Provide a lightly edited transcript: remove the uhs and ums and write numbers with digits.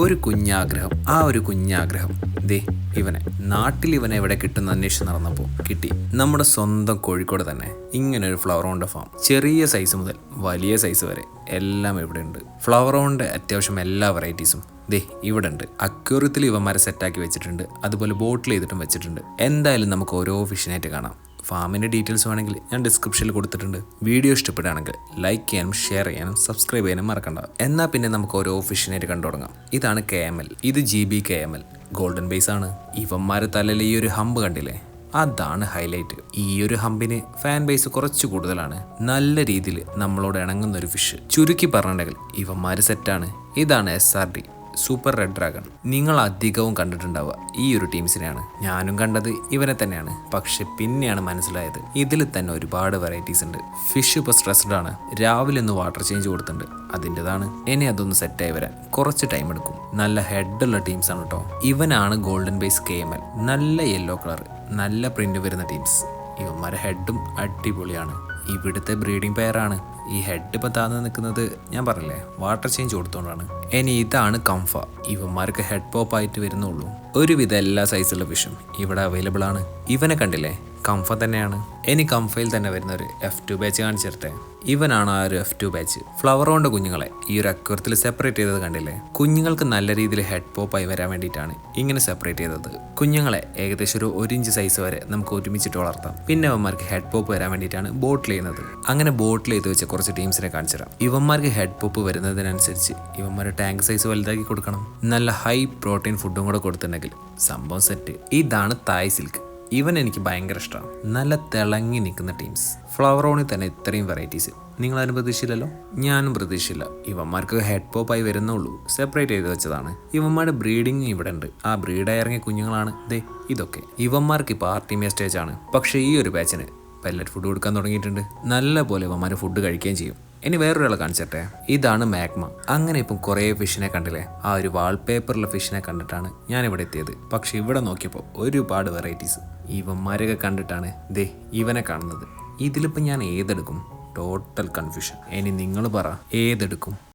ഒരു കുഞ്ഞാഗ്രഹം, ആ ഒരു കുഞ്ഞാഗ്രഹം ദേ ഇവനെ നാട്ടിൽ എവിടെ കിട്ടുന്ന അന്വേഷിച്ച് നടന്നപ്പോൾ കിട്ടി. നമ്മുടെ സ്വന്തം കോഴിക്കോട് തന്നെ ഇങ്ങനൊരു ഫ്ലവർ ഓണിൻ്റെ ഫാം. ചെറിയ സൈസ് മുതൽ വലിയ സൈസ് വരെ എല്ലാം ഇവിടെ ഉണ്ട്. ഫ്ലവർ ഓണിൻ്റെ അത്യാവശ്യം എല്ലാ വെറൈറ്റീസും ദേ ഇവിടെ ഉണ്ട്. അക്വേറിയത്തിൽ ഇവന്മാരെ സെറ്റാക്കി വെച്ചിട്ടുണ്ട്, അതുപോലെ ബോട്ടിൽ ചെയ്തിട്ടും വെച്ചിട്ടുണ്ട്. എന്തായാലും നമുക്ക് ഓരോ ഫിഷിനായിട്ട് കാണാം. ഫാമിൻ്റെ ഡീറ്റെയിൽസ് വേണമെങ്കിൽ ഞാൻ ഡിസ്ക്രിപ്ഷനിൽ കൊടുത്തിട്ടുണ്ട്. വീഡിയോ ഇഷ്ടപ്പെടുകയാണെങ്കിൽ ലൈക്ക് ചെയ്യാനും ഷെയർ ചെയ്യാനും സബ്സ്ക്രൈബ് ചെയ്യാനും മറക്കണ്ട. എന്നാൽ പിന്നെ നമുക്ക് ഓരോ ഫിഷിനായിട്ട് കണ്ടു തുടങ്ങാം. ഇതാണ് KML, ഇത് GB KML, ഗോൾഡൻ ബേസ് ആണ്. ഇവന്മാർ തലയിൽ ഈ ഒരു ഹമ്പ് കണ്ടില്ലേ, അതാണ് ഹൈലൈറ്റ്. ഈ ഒരു ഹമ്പിന് ഫാൻ ബേസ് കുറച്ച് കൂടുതലാണ്. നല്ല രീതിയിൽ നമ്മളോട് ഇണങ്ങുന്ന ഒരു ഫിഷ്. ചുരുക്കി പറഞ്ഞിട്ടുണ്ടെങ്കിൽ ഇവന്മാർ സെറ്റാണ്. ഇതാണ് SRD, സൂപ്പർ റെഡ് ഡ്രാഗൺ. നിങ്ങൾ അധികവും കണ്ടിട്ടുണ്ടാവുക ഈ ഒരു ടീംസിനെയാണ്. ഞാനും കണ്ടത് ഇവനെ തന്നെയാണ്. പക്ഷെ പിന്നെയാണ് മനസ്സിലായത് ഇതിൽ തന്നെ ഒരുപാട് വെറൈറ്റീസ് ഉണ്ട്. ഫിഷ് ഇപ്പോൾ സ്ട്രെസ്ഡ് ആണ്. രാവിലെ ഒന്ന് വാട്ടർ ചേഞ്ച് കൊടുത്തിട്ടുണ്ട്, അതിൻ്റെതാണ്. ഇനി അതൊന്ന് സെറ്റായി വരാൻ കുറച്ച് ടൈം എടുക്കും. നല്ല ഹെഡുള്ള ടീംസ് ആണ് കേട്ടോ. ഇവനാണ് ഗോൾഡൻ ബേസ് KML. നല്ല യെല്ലോ കളർ, നല്ല പ്രിന്റ് വരുന്ന ടീംസ്. ഇവന്മാരുടെ ഹെഡും അടിപൊളിയാണ്. ഇവിടുത്തെ ബ്രീഡിംഗ് പെയറാണ്. ഈ ഹെഡ് ഇപ്പം താന്ന് നിൽക്കുന്നത് ഞാൻ പറഞ്ഞില്ലേ, വാട്ടർ ചേഞ്ച് കൊടുത്തോണ്ടാണ്. ഇനി ഇതാണ് കംഫ. ഇവന്മാർക്ക് ഹെഡ് പോപ്പ് ആയിട്ട് വരുന്നുള്ളൂ. ഒരുവിധം എല്ലാ സൈസുള്ള ഫിഷും ഇവിടെ അവൈലബിൾ ആണ്. ഇവനെ കണ്ടില്ലേ, കംഫ തന്നെയാണ്. ഇനി കംഫയിൽ തന്നെ വരുന്ന ഒരു F2 ബാച്ച് കാണിച്ചിരട്ടെ. ഇവനാണ് ആ ഒരു F2 ബാച്ച്. ഫ്ലവർ കൊണ്ട് കുഞ്ഞുങ്ങളെ ഈ ഒരു അക്വറിയത്തിൽ സെപ്പറേറ്റ് ചെയ്തത് കണ്ടില്ലേ. കുഞ്ഞുങ്ങൾക്ക് നല്ല രീതിയിൽ ഹെഡ് പോപ്പായി വരാൻ വേണ്ടിയിട്ടാണ് ഇങ്ങനെ സെപ്പറേറ്റ് ചെയ്തത്. കുഞ്ഞുങ്ങളെ ഏകദേശം ഒരു ഇഞ്ച് സൈസ് വരെ നമുക്ക് ഒരുമിച്ചിട്ട് വളർത്താം. പിന്നെ അവന്മാർക്ക് ഹെഡ് പോപ്പ് വരാൻ വേണ്ടിയിട്ടാണ് ബോട്ടിൽ ചെയ്യുന്നത്. അങ്ങനെ ബോട്ടിൽ ചെയ്ത് വെച്ച കുറച്ച് ടീംസിനെ കാണിച്ചു തരാം. ഇവന്മാർക്ക് ഹെഡ് പോപ്പ് വരുന്നതിനനുസരിച്ച് ഇവന്മാർ ടാങ്ക് സൈസ് വലുതാക്കി കൊടുക്കണം. നല്ല ഹൈ പ്രോട്ടീൻ ഫുഡും കൂടെ കൊടുത്തിട്ടുണ്ടെങ്കിൽ സംഭവം സെറ്റ്. ഇതാണ് തായ് സിൽക്ക്. ഇവൻ എനിക്ക് ഭയങ്കര ഇഷ്ടമാണ്. നല്ല തിളങ്ങി നിൽക്കുന്ന ടീംസ്. ഫ്ലവർ ഓണിൽ തന്നെ ഇത്രയും വെറൈറ്റീസ് നിങ്ങളതിന് പ്രതീക്ഷയില്ലല്ലോ. ഞാനും പ്രതീക്ഷയില്ല. ഇവന്മാർക്ക് ഹെഡ് പോപ്പായി വരുന്നുള്ളൂ, സെപ്പറേറ്റ് ചെയ്ത് വെച്ചതാണ്. ഇവന്മാരുടെ ബ്രീഡിങ് ഇവിടെ ഉണ്ട്. ആ ബ്രീഡായി ഇറങ്ങിയ കുഞ്ഞുങ്ങളാണ് ദേ ഇതൊക്കെ. ഇവന്മാർക്ക് ഇപ്പോൾ ആർട്ടിമിയ സ്റ്റേജ് ആണ്. പക്ഷേ ഈ ഒരു ബാച്ചിന് പെല്ലറ്റ് ഫുഡ് കൊടുക്കാൻ തുടങ്ങിയിട്ടുണ്ട്. നല്ല പോലെ ഇവന്മാർ ഫുഡ് കഴിക്കുകയും ചെയ്യും. ഇനി വേറൊരാളെ കാണിച്ചട്ടെ. ഇതാണ് മാഗ്മ. അങ്ങനെ ഇപ്പം കുറേ ഫിഷിനെ കണ്ടില്ലേ. ആ ഒരു വാൾപേപ്പറിലെ ഫിഷിനെ കണ്ടിട്ടാണ് ഞാനിവിടെ എത്തിയത്. പക്ഷെ ഇവിടെ നോക്കിയപ്പോൾ ഒരുപാട് വെറൈറ്റീസ്. ഇവന്മാരൊക്കെ കണ്ടിട്ടാണ് ദേ ഇവനെ കാണുന്നത്. ഇതിലിപ്പോൾ ഞാൻ ഏതെടുക്കും? Total confusion. ഇനി നിങ്ങൾ പറ, ഏതെടുക്കും?